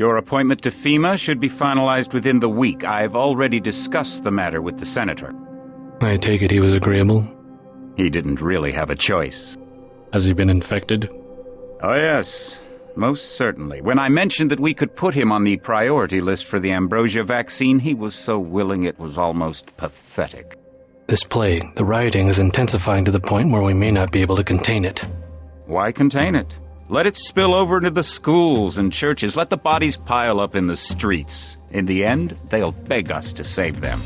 Your appointment to FEMA should be finalized within the week. I've already discussed the matter with the senator. I take it he was agreeable? He didn't really have a choice. Has he been infected? Oh yes, most certainly. When I mentioned that we could put him on the priority list for the ambrosia vaccine, he was so willing it was almost pathetic. This plague, the rioting, is intensifying to the point where we may not be able to contain it. Why contain it? Let it spill over into the schools and churches. Let the bodies pile up in the streets. In the end, they'll beg us to save them.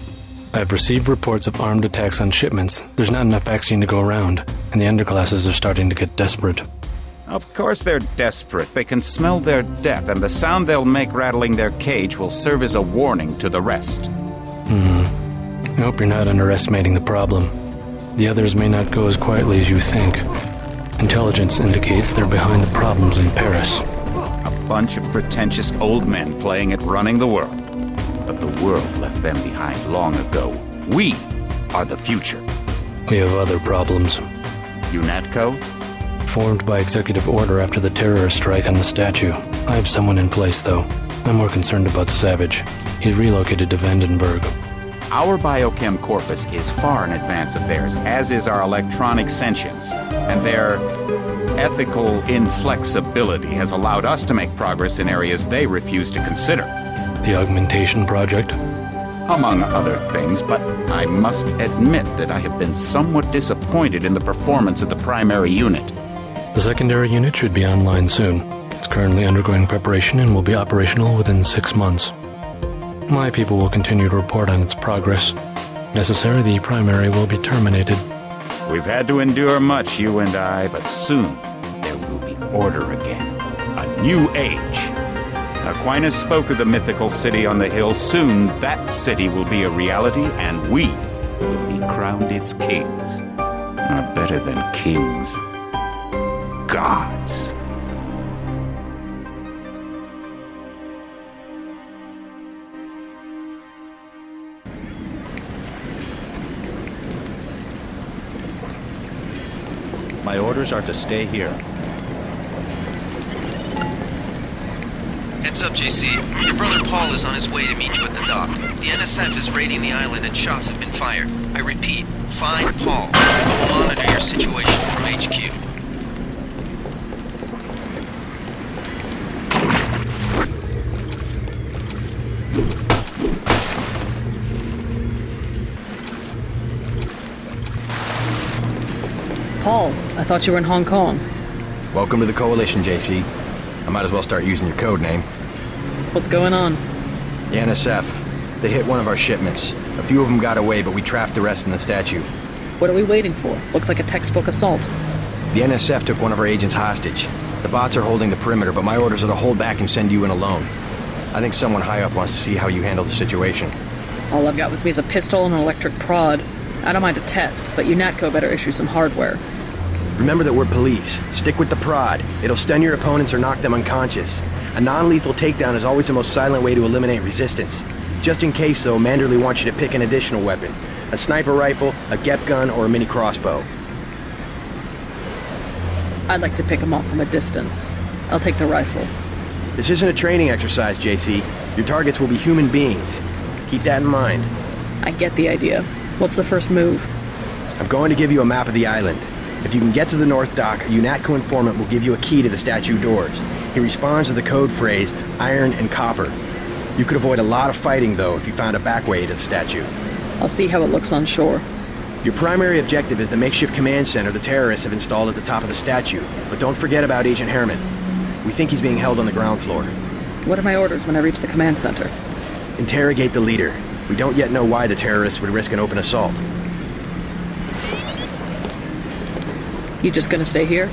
I've received reports of armed attacks on shipments. There's not enough vaccine to go around, and the underclasses are starting to get desperate. Of course they're desperate. They can smell their death, and the sound they'll make rattling their cage will serve as a warning to the rest. I hope you're not underestimating the problem. The others may not go as quietly as you think. Intelligence indicates they're behind the problems in Paris. A bunch of pretentious old men playing at running the world. But the world left them behind long ago. We are the future. We have other problems. UNATCO? Formed by executive order after the terrorist strike on the statue. I have someone in place, though. I'm more concerned about Savage. He's relocated to Vandenberg. Our biochem corpus is far in advance of theirs, as is our electronic sentience, and their ethical inflexibility has allowed us to make progress in areas they refuse to consider. The augmentation project? Among other things, but I must admit that I have been somewhat disappointed in the performance of the primary unit. The secondary unit should be online soon. It's currently undergoing preparation and will be operational within 6 months. My people will continue to report on its progress. Necessary, the primary will be terminated. We've had to endure much, you and I, but soon there will be order again. A new age. Aquinas spoke of the mythical city on the hill. Soon that city will be a reality, and we will be crowned its kings. Not better than kings. Gods. My orders are to stay here. Heads up, JC. Your brother Paul is on his way to meet you at the dock. The NSF is raiding the island and shots have been fired. I repeat, find Paul. I will monitor your situation from HQ. Paul, I thought you were in Hong Kong. Welcome to the Coalition, JC. I might as well start using your code name. What's going on? The NSF. They hit one of our shipments. A few of them got away, but we trapped the rest in the statue. What are we waiting for? Looks like a textbook assault. The NSF took one of our agents hostage. The bots are holding the perimeter, but my orders are to hold back and send you in alone. I think someone high up wants to see how you handle the situation. All I've got with me is a pistol and an electric prod. I don't mind a test, but UNATCO better issue some hardware. Remember that we're police. Stick with the prod. It'll stun your opponents or knock them unconscious. A non-lethal takedown is always the most silent way to eliminate resistance. Just in case, though, Manderley wants you to pick an additional weapon. A sniper rifle, a GEP gun, or a mini crossbow. I'd like to pick him off from a distance. I'll take the rifle. This isn't a training exercise, JC. Your targets will be human beings. Keep that in mind. I get the idea. What's the first move? I'm going to give you a map of the island. If you can get to the North Dock, a UNATCO informant will give you a key to the statue doors. He responds to the code phrase, iron and copper. You could avoid a lot of fighting, though, if you found a back way to the statue. I'll see how it looks on shore. Your primary objective is the makeshift command center the terrorists have installed at the top of the statue. But don't forget about Agent Herman. We think he's being held on the ground floor. What are my orders when I reach the command center? Interrogate the leader. We don't yet know why the terrorists would risk an open assault. You just gonna stay here?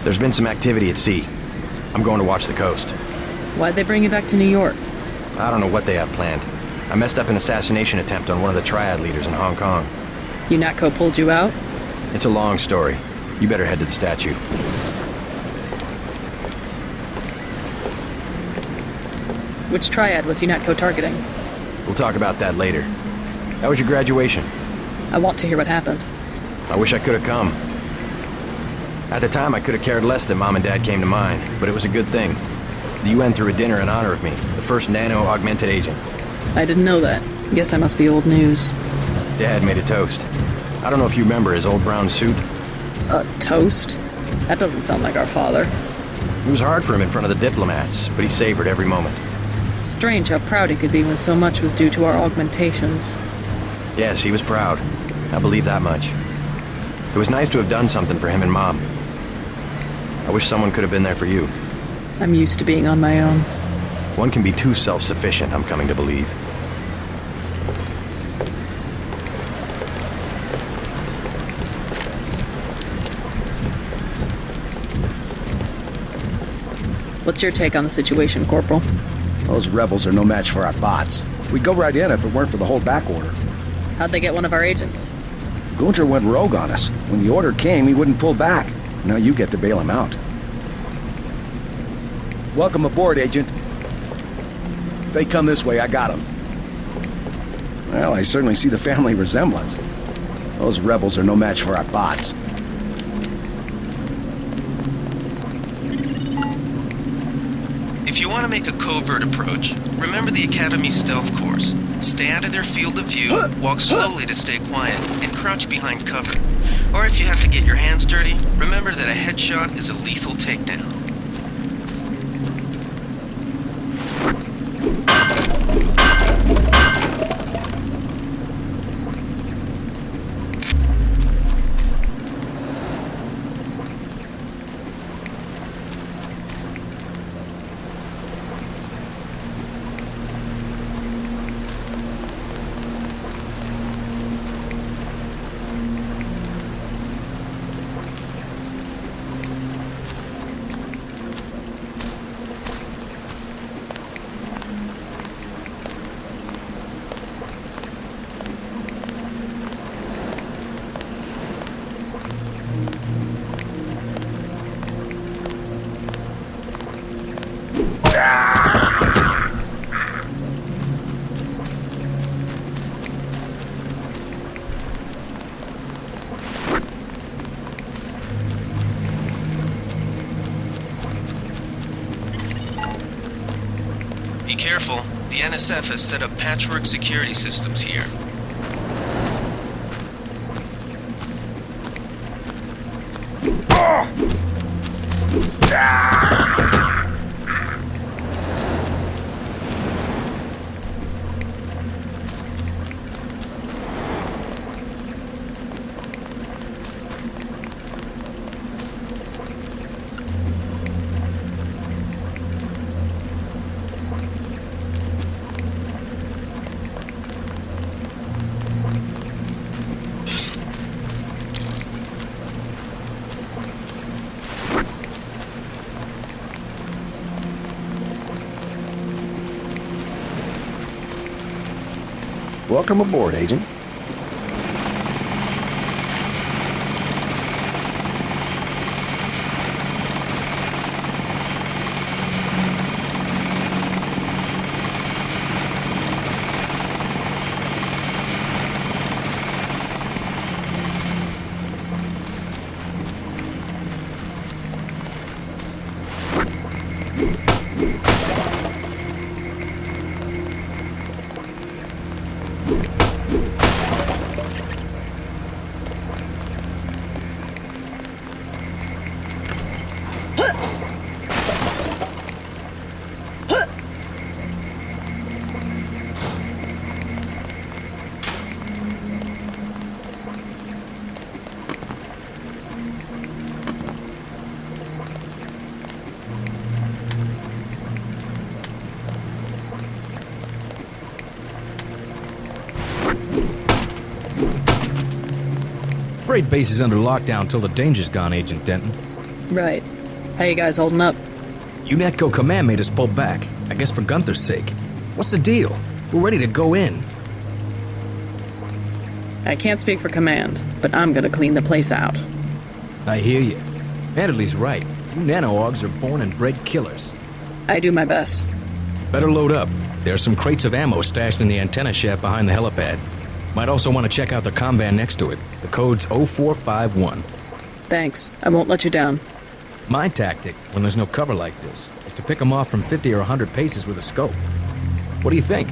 There's been some activity at sea. I'm going to watch the coast. Why'd they bring you back to New York? I don't know what they have planned. I messed up an assassination attempt on one of the Triad leaders in Hong Kong. UNATCO pulled you out? It's a long story. You better head to the statue. Which Triad was UNATCO targeting? We'll talk about that later. How was your graduation? I want to hear what happened. I wish I could have come. At the time, I could have cared less that Mom and Dad came to mind, but it was a good thing. The UN threw a dinner in honor of me, the first nano-augmented agent. I didn't know that. Guess I must be old news. Dad made a toast. I don't know if you remember his old brown suit. A toast? That doesn't sound like our father. It was hard for him in front of the diplomats, but he savored every moment. It's strange how proud he could be when so much was due to our augmentations. Yes, he was proud. I believe that much. It was nice to have done something for him and Mom. I wish someone could have been there for you. I'm used to being on my own. One can be too self-sufficient, I'm coming to believe. What's your take on the situation, Corporal? Those rebels are no match for our bots. We'd go right in if it weren't for the whole back order. How'd they get one of our agents? Gunter went rogue on us. When the order came, he wouldn't pull back. Now you get to bail him out. Welcome aboard, Agent. They come this way, I got them. Well, I certainly see the family resemblance. Those rebels are no match for our bots. If you want to make a covert approach, remember the Academy stealth course. Stay out of their field of view, walk slowly to stay quiet, and crouch behind cover. Or if you have to get your hands dirty, remember that a headshot is a lethal takedown. Be careful. The NSF has set up patchwork security systems here. Welcome aboard, Agent. Freight base is under lockdown till the danger's gone, Agent Denton. Right. How you guys holding up? UNETCO Command made us pull back, I guess for Gunther's sake. What's the deal? We're ready to go in. I can't speak for Command, but I'm gonna clean the place out. I hear you. Manderley's right. You nano-augs are born and bred killers. I do my best. Better load up. There are some crates of ammo stashed in the antenna shaft behind the helipad. Might also want to check out the comm van next to it. The code's 0451. Thanks. I won't let you down. My tactic, when there's no cover like this, is to pick them off from 50 or 100 paces with a scope. What do you think?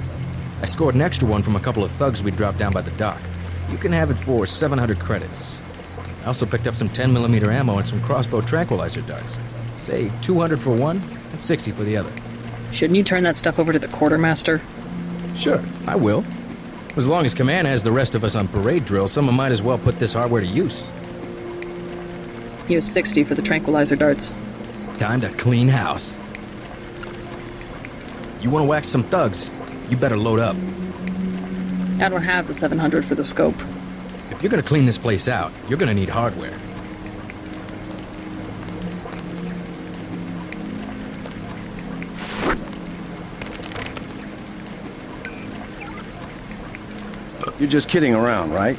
I scored an extra one from a couple of thugs we dropped down by the dock. You can have it for 700 credits. I also picked up some 10mm ammo and some crossbow tranquilizer darts. Say 200 for one and 60 for the other. Shouldn't you turn that stuff over to the quartermaster? Sure, I will. As long as Command has the rest of us on parade drill, someone might as well put this hardware to use. Use 60 for the tranquilizer darts. Time to clean house. You want to whack some thugs? You better load up. I don't have the 700 for the scope. If you're gonna clean this place out, you're gonna need hardware. You're just kidding around, right?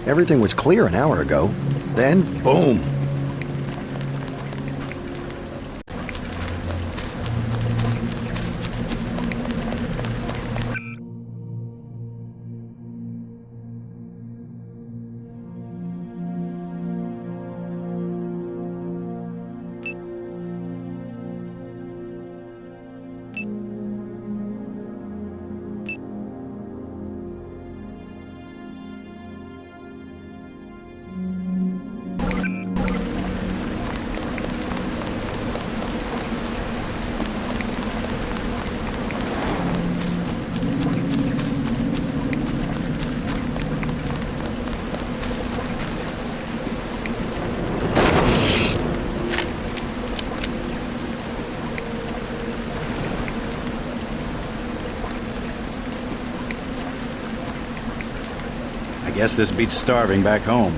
Everything was clear an hour ago. Then, boom. I guess this beats starving back home.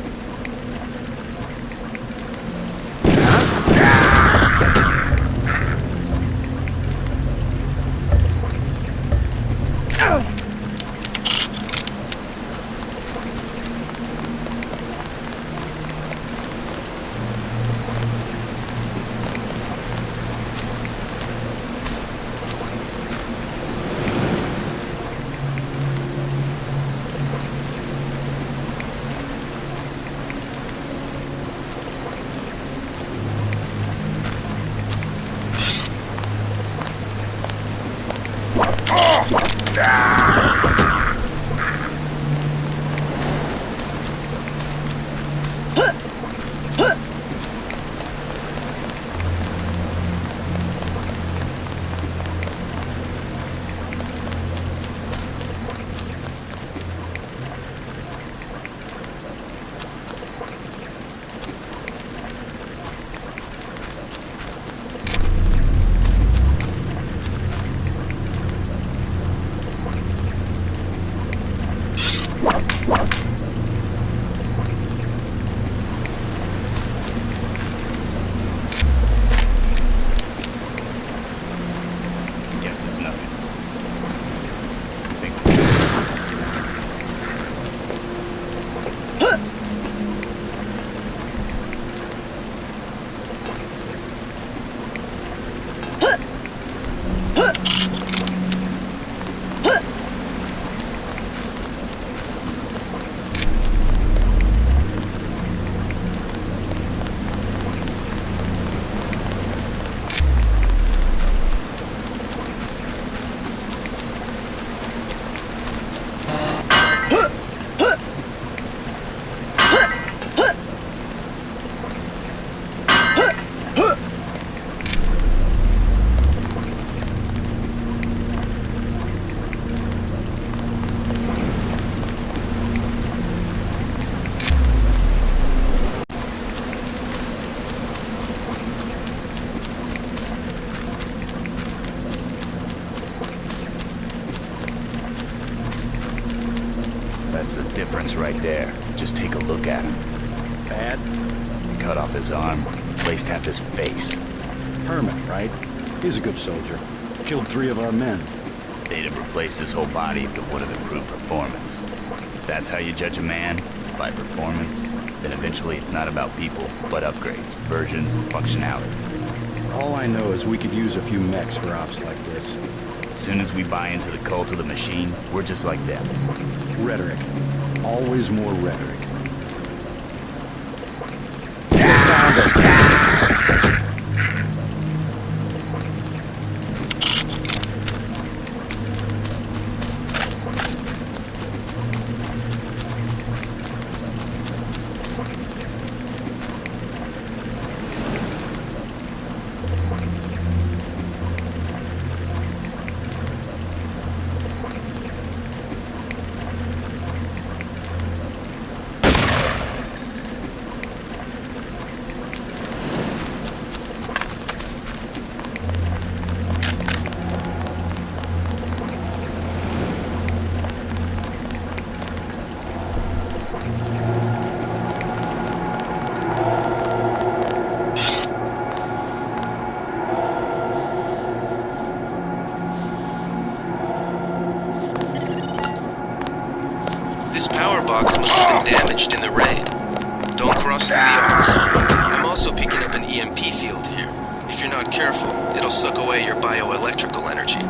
difference right there. Just take a look at him. Bad? They cut off his arm, placed half his face. Hermit, right? He's a good soldier. Killed 3 of our men. They'd have replaced his whole body if it would have improved performance. If that's how you judge a man, by performance, then eventually it's not about people, but upgrades, versions, and functionality. All I know is we could use a few mechs for ops like this. As soon as we buy into the cult of the machine, we're just like them. Rhetoric. Always more rhetoric. This power box must have been damaged in the raid. Don't cross through the arcs. I'm also picking up an EMP field here. If you're not careful, it'll suck away your bioelectrical energy.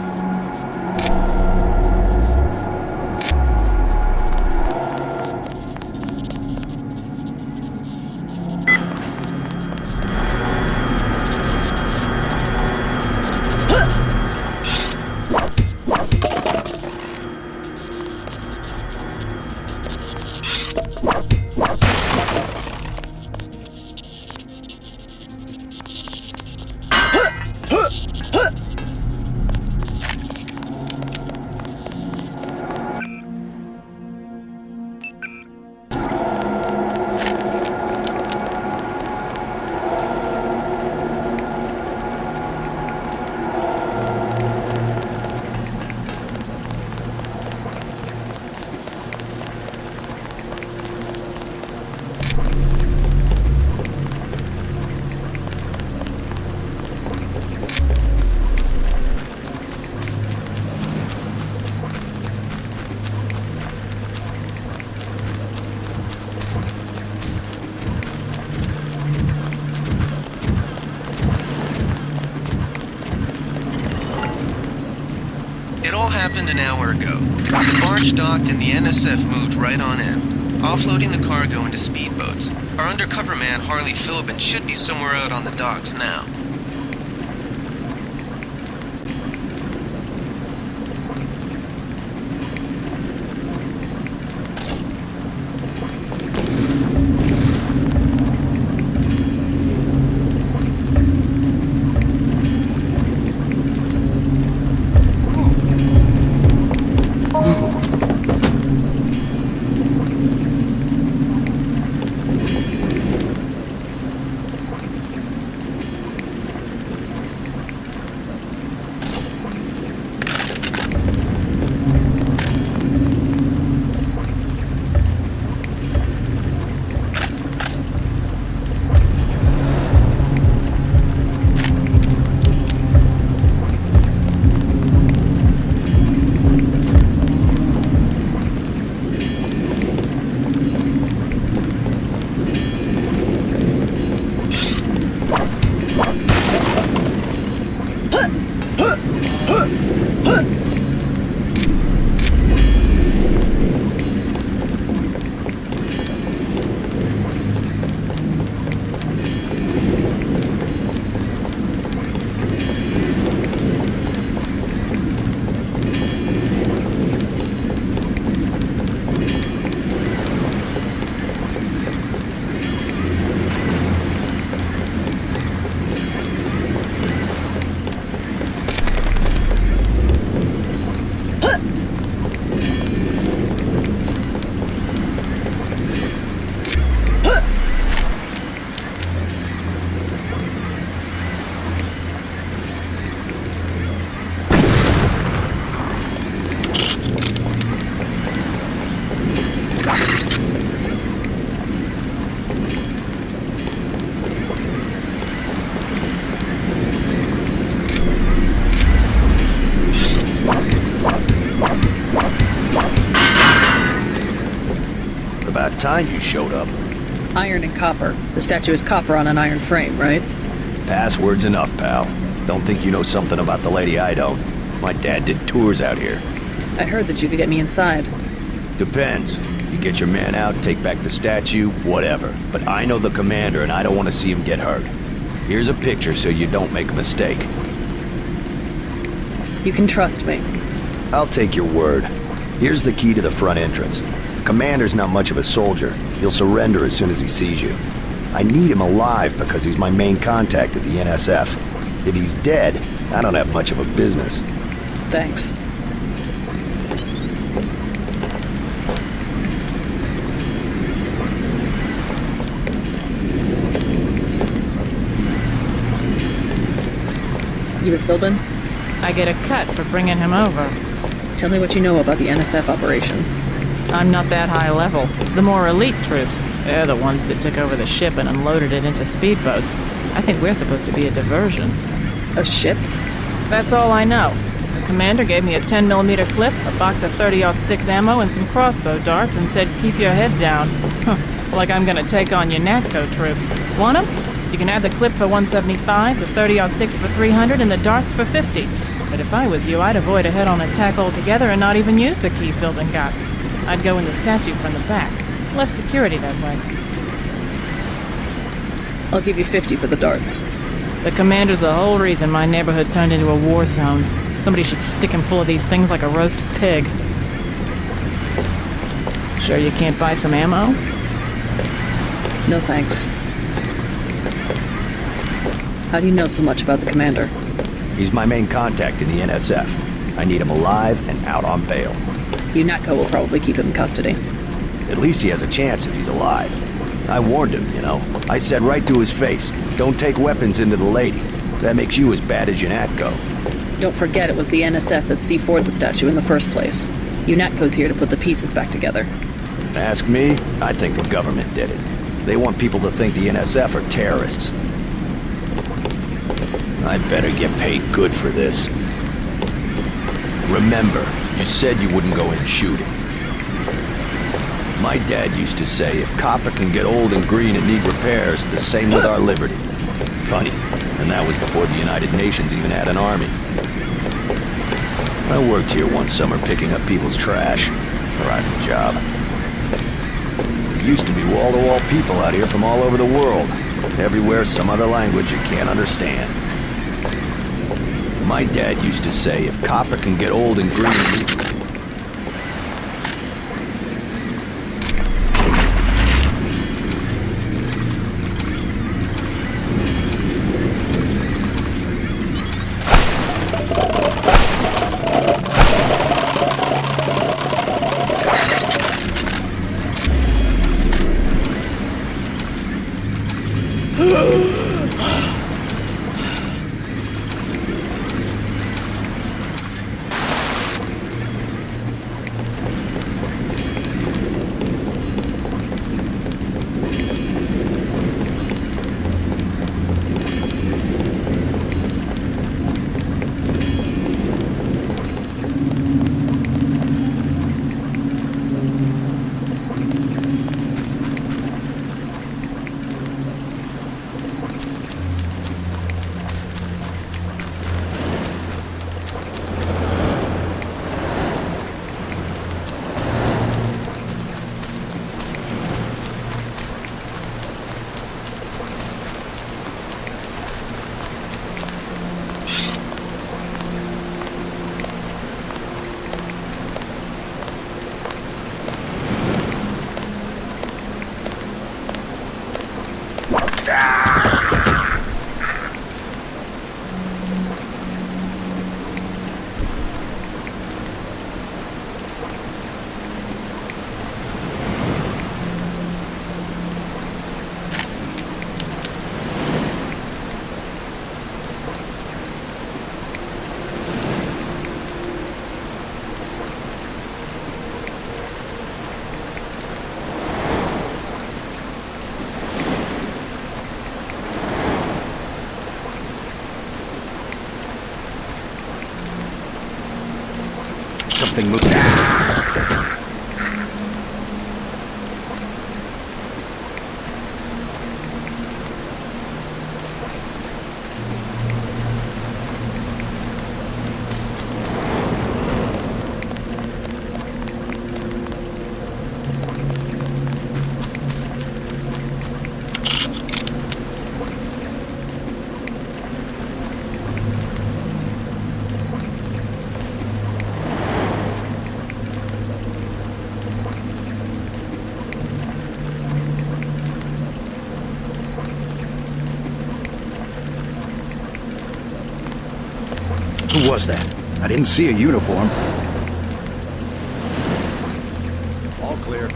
It all happened an hour ago. The barge docked and the NSF moved right on in, offloading the cargo into speedboats. Our undercover man, Harley Philbin, should be somewhere out on the docks now. time you showed up. Iron and copper. The statue is copper on an iron frame, right? Password's enough, pal. Don't think you know something about the lady I don't. My dad did tours out here. I heard that you could get me inside. Depends. You get your man out, take back the statue, whatever. But I know the commander and I don't want to see him get hurt. Here's a picture so you don't make a mistake. You can trust me. I'll take your word. Here's the key to the front entrance. Commander's not much of a soldier. He'll surrender as soon as he sees you. I need him alive because he's my main contact at the NSF. If he's dead, I don't have much of a business. Thanks. You with Philbin? I get a cut for bringing him over. Tell me what you know about the NSF operation. I'm not that high level. The more elite troops, they're the ones that took over the ship and unloaded it into speedboats. I think we're supposed to be a diversion. A ship? That's all I know. The commander gave me a 10mm clip, a box of 30-06 ammo, and some crossbow darts and said, keep your head down. Like I'm gonna take on your NATCO troops. Want 'em? You can have the clip for 175, the 30-06 for 300, and the darts for 50. But if I was you, I'd avoid a head-on attack altogether and not even use the key Philbin got. I'd go in the statue from the back. Less security that way. I'll give you 50 for the darts. The commander's the whole reason my neighborhood turned into a war zone. Somebody should stick him full of these things like a roast pig. Sure you can't buy some ammo? No thanks. How do you know so much about the commander? He's my main contact in the NSF. I need him alive and out on bail. UNATCO will probably keep him in custody. At least he has a chance if he's alive. I warned him, you know. I said right to his face, don't take weapons into the lady. That makes you as bad as UNATCO. Don't forget it was the NSF that C4'd the statue in the first place. UNATCO's here to put the pieces back together. Ask me, I think the government did it. They want people to think the NSF are terrorists. I better get paid good for this. Remember, you said you wouldn't go in shooting. My dad used to say, if copper can get old and green and need repairs, the same with our liberty. Funny, and that was before the United Nations even had an army. I worked here one summer picking up people's trash. Rotten job. There used to be wall-to-wall people out here from all over the world. Everywhere some other language you can't understand. My dad used to say, if copper can get old and green... Something moved. Who was that? I didn't see a uniform. All clear.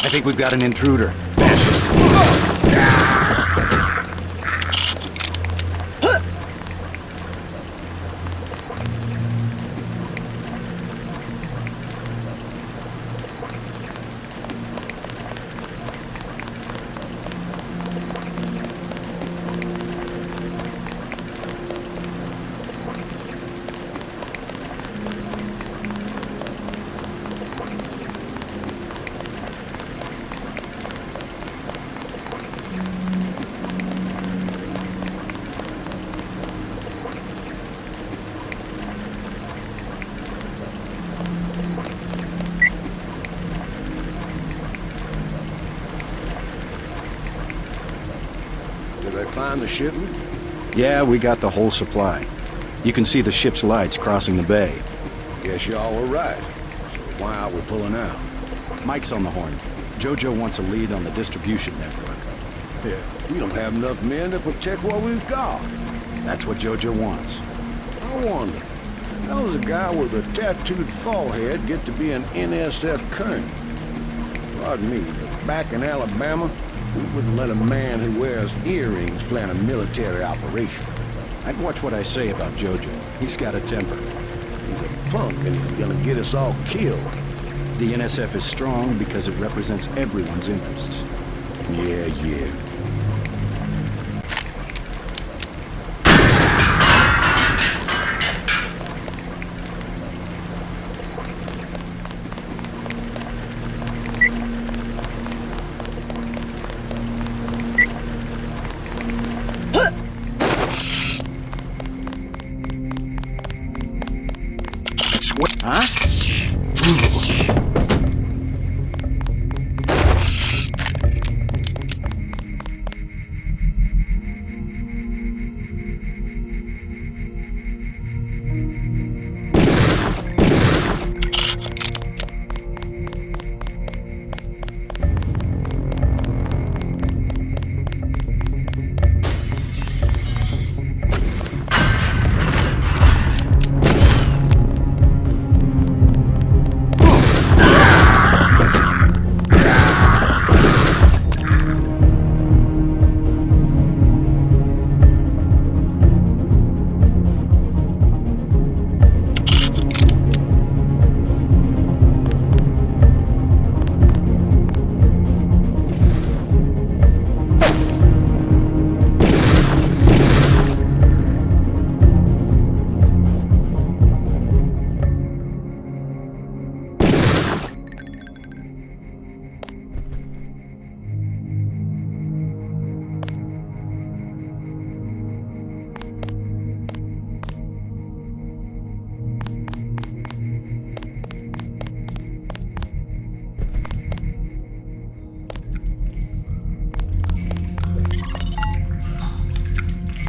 I think we've got an intruder. Did they find the shipment? Yeah, we got the whole supply. You can see the ship's lights crossing the bay. Guess y'all were right. So why aren't we pulling out? Mike's on the horn. Jojo wants a lead on the distribution network. Yeah, we don't have enough men to protect what we've got. That's what Jojo wants. I wonder, how does a guy with a tattooed forehead get to be an NSF colonel? Pardon me, but back in Alabama, we wouldn't let a man who wears earrings plan a military operation. I'd watch what I say about Jojo. He's got a temper. He's a punk and he's gonna get us all killed. The NSF is strong because it represents everyone's interests. Yeah. Huh?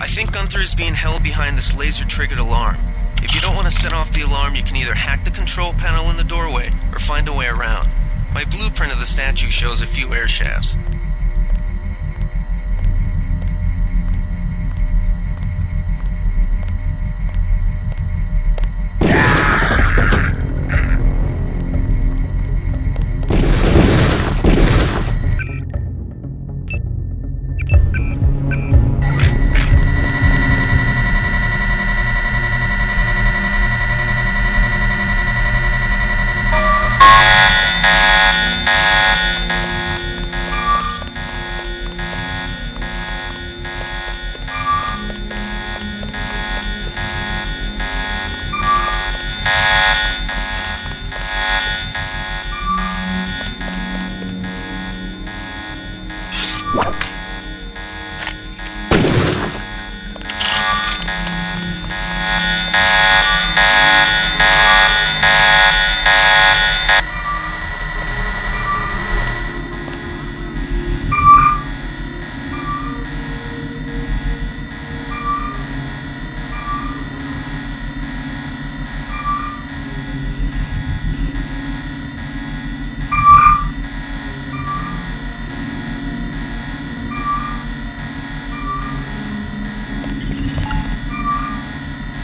I think Gunther is being held behind this laser-triggered alarm. If you don't want to set off the alarm, you can either hack the control panel in the doorway or find a way around. My blueprint of the statue shows a few air shafts.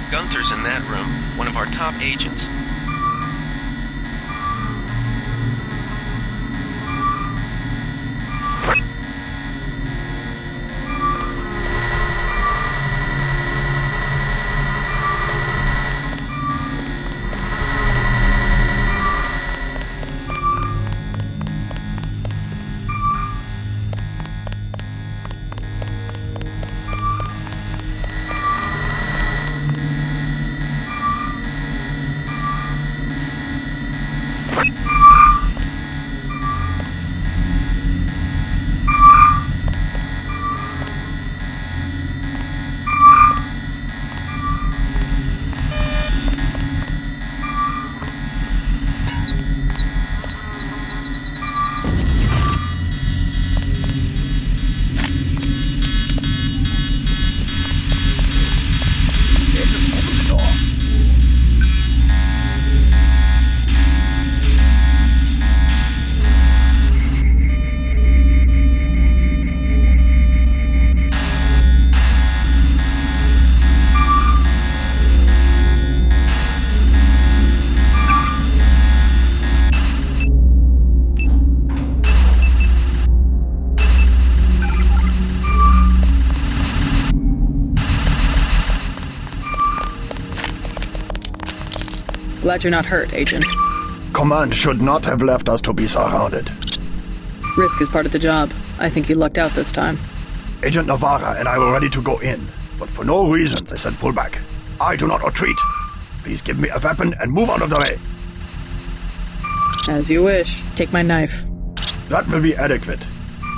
Gunther's in that room, one of our top agents. Glad you're not hurt, Agent. Command should not have left us to be surrounded. Risk is part of the job. I think you lucked out this time. Agent Navarra and I were ready to go in, but for no reason they said pull back. I do not retreat. Please give me a weapon and move out of the way. As you wish. Take my knife. That will be adequate.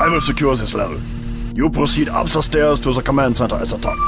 I will secure this level. You proceed up the stairs to the command center at the top.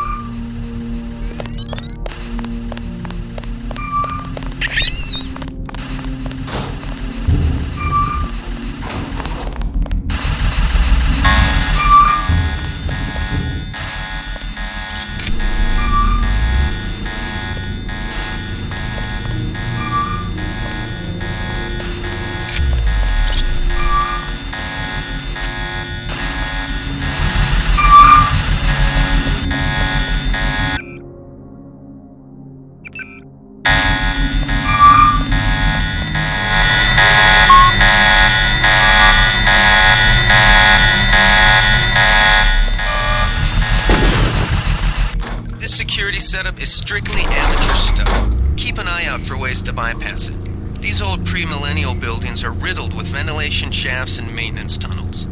Setup is strictly amateur stuff. Keep an eye out for ways to bypass it. These old pre-millennial buildings are riddled with ventilation shafts and maintenance tunnels.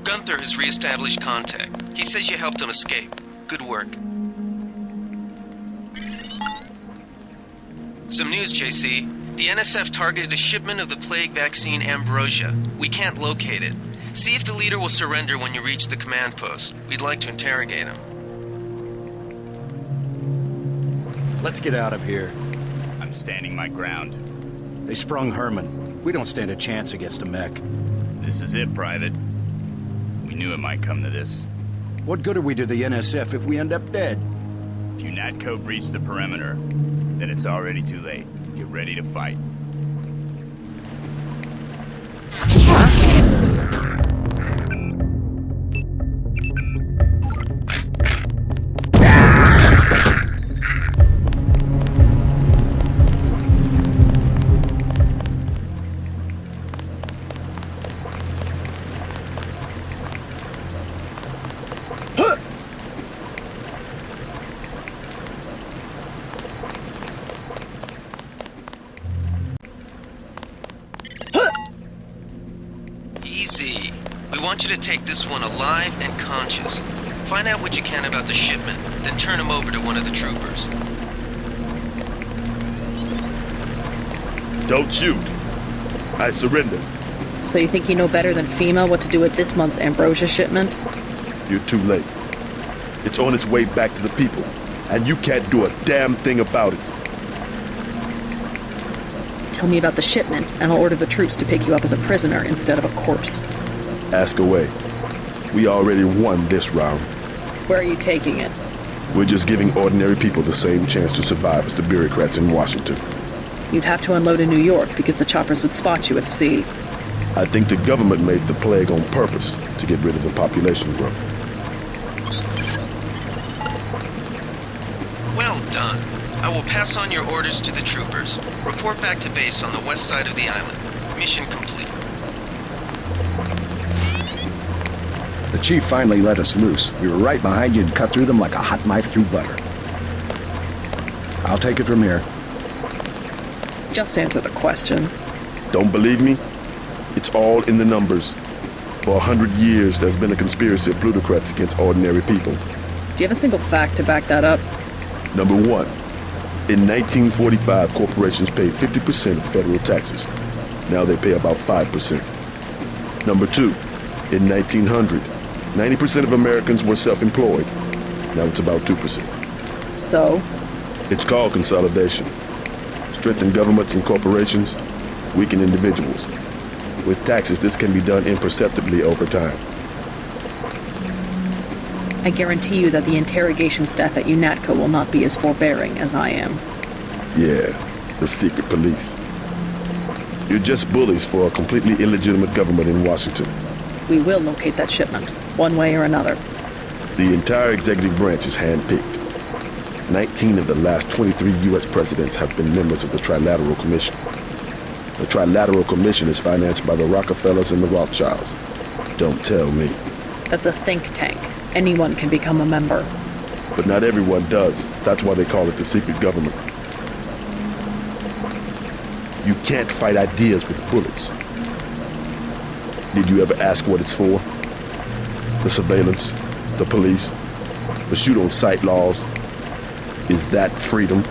Gunther has re-established contact. He says you helped him escape. Good work. Some news, JC. The NSF targeted a shipment of the plague vaccine Ambrosia. We can't locate it. See if the leader will surrender when you reach the command post. We'd like to interrogate him. Let's get out of here. I'm standing my ground. They sprung Herman. We don't stand a chance against a mech. This is it, Private. We knew it might come to this. What good are we to the NSF if we end up dead? If you NatCo breach the perimeter, then it's already too late. Get ready to fight. Easy. We want you to take this one alive and conscious. Find out what you can about the shipment, then turn him over to one of the troopers. Don't shoot. I surrender. So you think you know better than FEMA what to do with this month's Ambrosia shipment? You're too late. It's on its way back to the people, and you can't do a damn thing about it. Tell me about the shipment, and I'll order the troops to pick you up as a prisoner instead of a corpse. Ask away. We already won this round. Where are you taking it? We're just giving ordinary people the same chance to survive as the bureaucrats in Washington. You'd have to unload in New York because the choppers would spot you at sea. I think the government made the plague on purpose to get rid of the population growth. Well done. I will pass on your orders to the troopers. Report back to base on the west side of the island. Mission complete. The chief finally let us loose. We were right behind you and cut through them like a hot knife through butter. I'll take it from here. Just answer the question. Don't believe me? It's all in the numbers. For 100 years, there's been a conspiracy of plutocrats against ordinary people. Do you have a single fact to back that up? Number one, in 1945, corporations paid 50% of federal taxes. Now they pay about 5%. Number two, in 1900, 90% of Americans were self-employed. Now it's about 2%. So? It's called consolidation. Strengthen governments and corporations, weaken individuals. With taxes, this can be done imperceptibly over time. I guarantee you that the interrogation staff at UNATCO will not be as forbearing as I am. Yeah, the secret police. You're just bullies for a completely illegitimate government in Washington. We will locate that shipment, one way or another. The entire executive branch is handpicked. 19 of the last 23 U.S. presidents have been members of the Trilateral Commission. The Trilateral Commission is financed by the Rockefellers and the Rothschilds. Don't tell me. That's a think tank. Anyone can become a member. But not everyone does. That's why they call it the secret government. You can't fight ideas with bullets. Did you ever ask what it's for? The surveillance, the police, the shoot-on-sight laws. Is that freedom?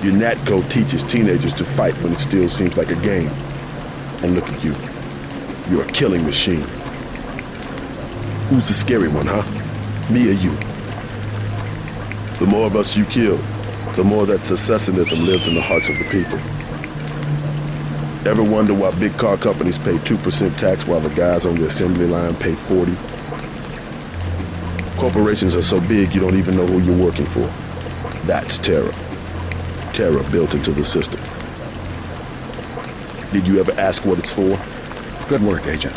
UNATCO teaches teenagers to fight when it still seems like a game. And look at you. You're a killing machine. Who's the scary one, huh? Me or you? The more of us you kill, the more that secessionism lives in the hearts of the people. Ever wonder why big car companies pay 2% tax while the guys on the assembly line pay 40%? Corporations are so big you don't even know who you're working for. That's terror. Terror built into the system. Did you ever ask what it's for? Good work, Agent.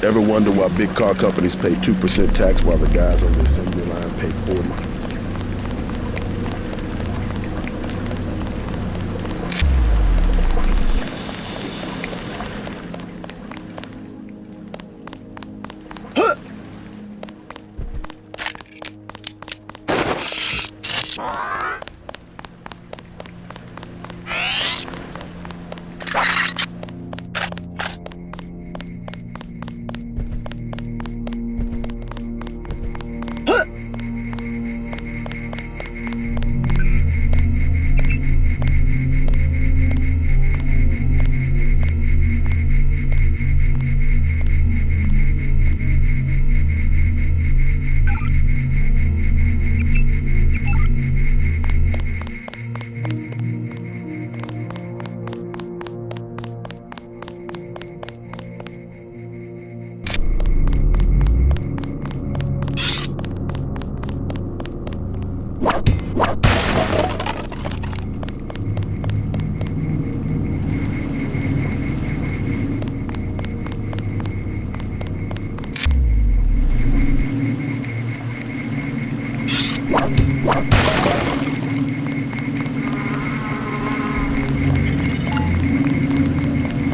Ever wonder why big car companies pay 2% tax while the guys on the assembly line pay 40%?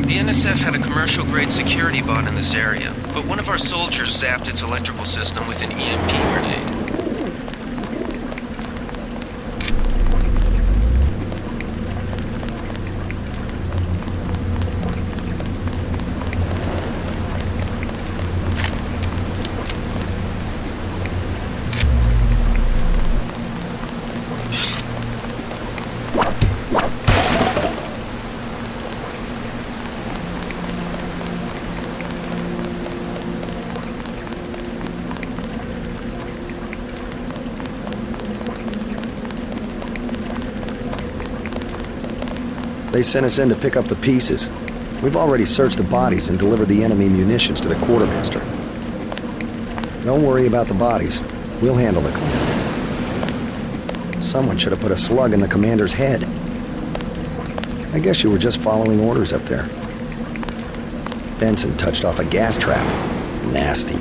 The NSF had a commercial-grade security bot in this area, but one of our soldiers zapped its electrical system with an EMP grenade. They sent us in to pick up the pieces. We've already searched the bodies and delivered the enemy munitions to the quartermaster. Don't worry about the bodies. We'll handle the cleanup. Someone should have put a slug in the commander's head. I guess you were just following orders up there. Benson touched off a gas trap. Nasty.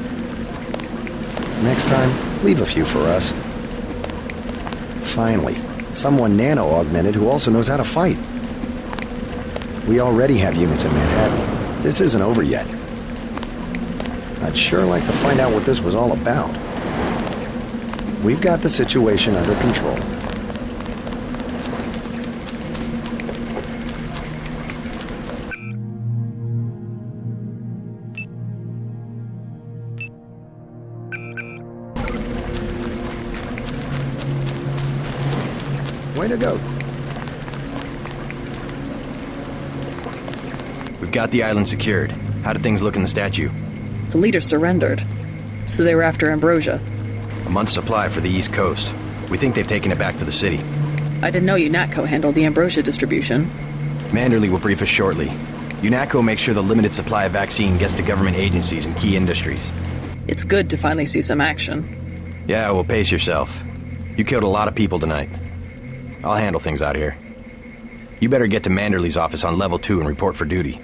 Next time, leave a few for us. Finally, someone nano-augmented who also knows how to fight. We already have units in Manhattan. This isn't over yet. I'd sure like to find out what this was all about. We've got the situation under control. Way to go. We've got the island secured. How did things look in the statue? The leader surrendered, so they were after Ambrosia. A month's supply for the East Coast. We think they've taken it back to the city. I didn't know UNATCO handled the Ambrosia distribution. Manderley will brief us shortly. UNATCO makes sure the limited supply of vaccine gets to government agencies and key industries. It's good to finally see some action. Yeah, well, pace yourself. You killed a lot of people tonight. I'll handle things out here. You better get to Manderley's office on level 2 and report for duty.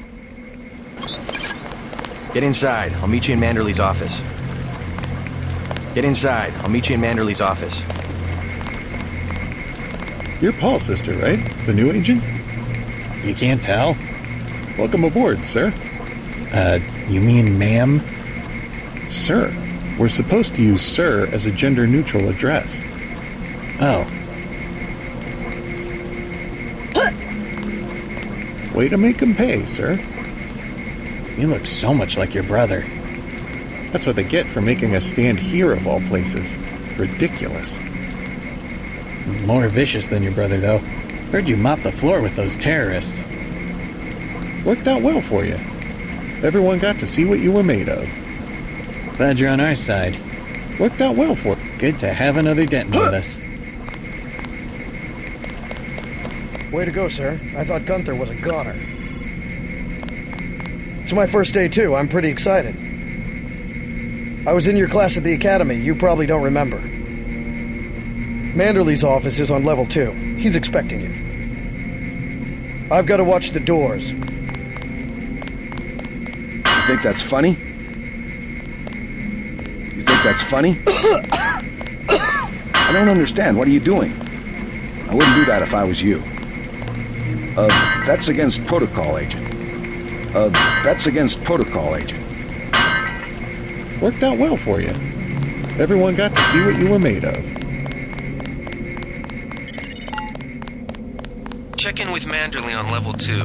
Get inside. I'll meet you in Manderley's office. Get inside. I'll meet you in Manderley's office. You're Paul's sister, right? The new agent? You can't tell? Welcome aboard, sir. You mean ma'am? Sir. We're supposed to use sir as a gender-neutral address. Oh. Way to make him pay, sir. You look so much like your brother. That's what they get for making us stand here of all places. Ridiculous. More vicious than your brother, though. Heard you mop the floor with those terrorists. Worked out well for you. Everyone got to see what you were made of. Glad you're on our side. Worked out well for you. Good to have another Denton with us. Way to go, sir. I thought Gunther was a goner. It's my first day, too. I'm pretty excited. I was in your class at the academy. You probably don't remember. Manderley's office is on level 2. He's expecting you. I've got to watch the doors. You think that's funny? You think that's funny? I don't understand. What are you doing? I wouldn't do that if I was you. That's against protocol, Agent. That's against protocol, Agent. Worked out well for you. Everyone got to see what you were made of. Check in with Manderley on level 2.